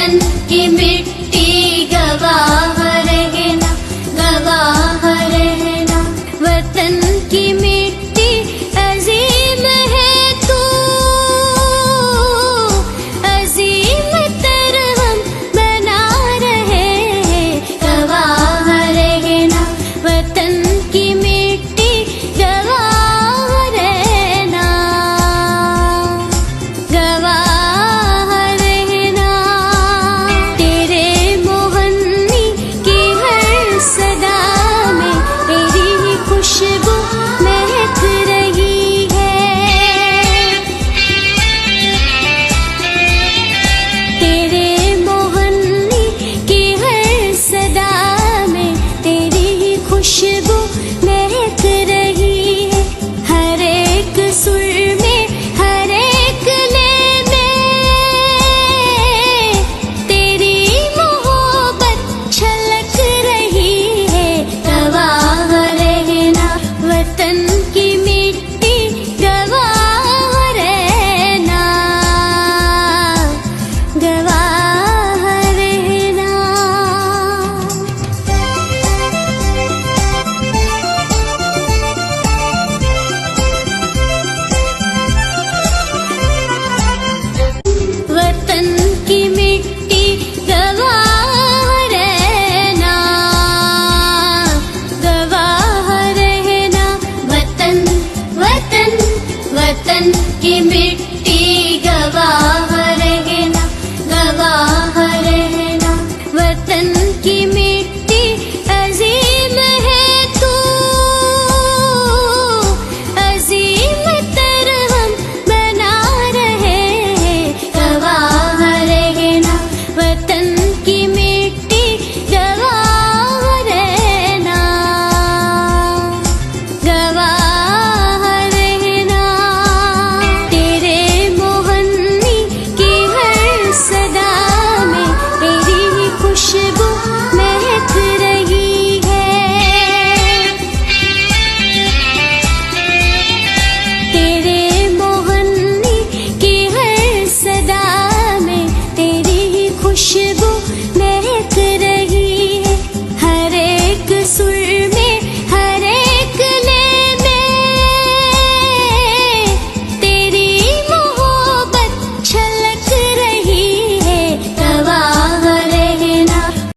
वतन की मिट्टी गवाह रहना, गवाह रहना। वतन की मिट्टी अजीम है तू, अजीम तर हम बना रहे हैं। गवाह रहना वतन की मिट्टी, गवाह रहना, गवाह रहना। तेरे मोहन्नी की हर सदा में तेरी ही खुशबू महक रही है। तेरे मोहन्नी की हर सदा में तेरी ही खुशबू महक रही है। हर एक सुर में, हर एक लय में तेरी मोहब्बत छलक रही है। गवाह रहना वतन की मिट्टी, गवाह रहना, गवाह रहना। वतन की मिट्टी गवाह रहना, गवाह रहना। वतन, वतन, वतन की मिट्टी गवाह रहना, गवाह रहना। वतन की मिट्टी अजीम है तू, अजीम तर हम बना रहे हैं। गवाह रहना वतन की मिट्टी, गवाह रहना, गवाह रहना। तेरे मोहन्नी की हर सदा में तेरी ही खुशबू महक रही है। तेरे मोहन्नी की हर सदा में तेरी ही खुशबू महक रही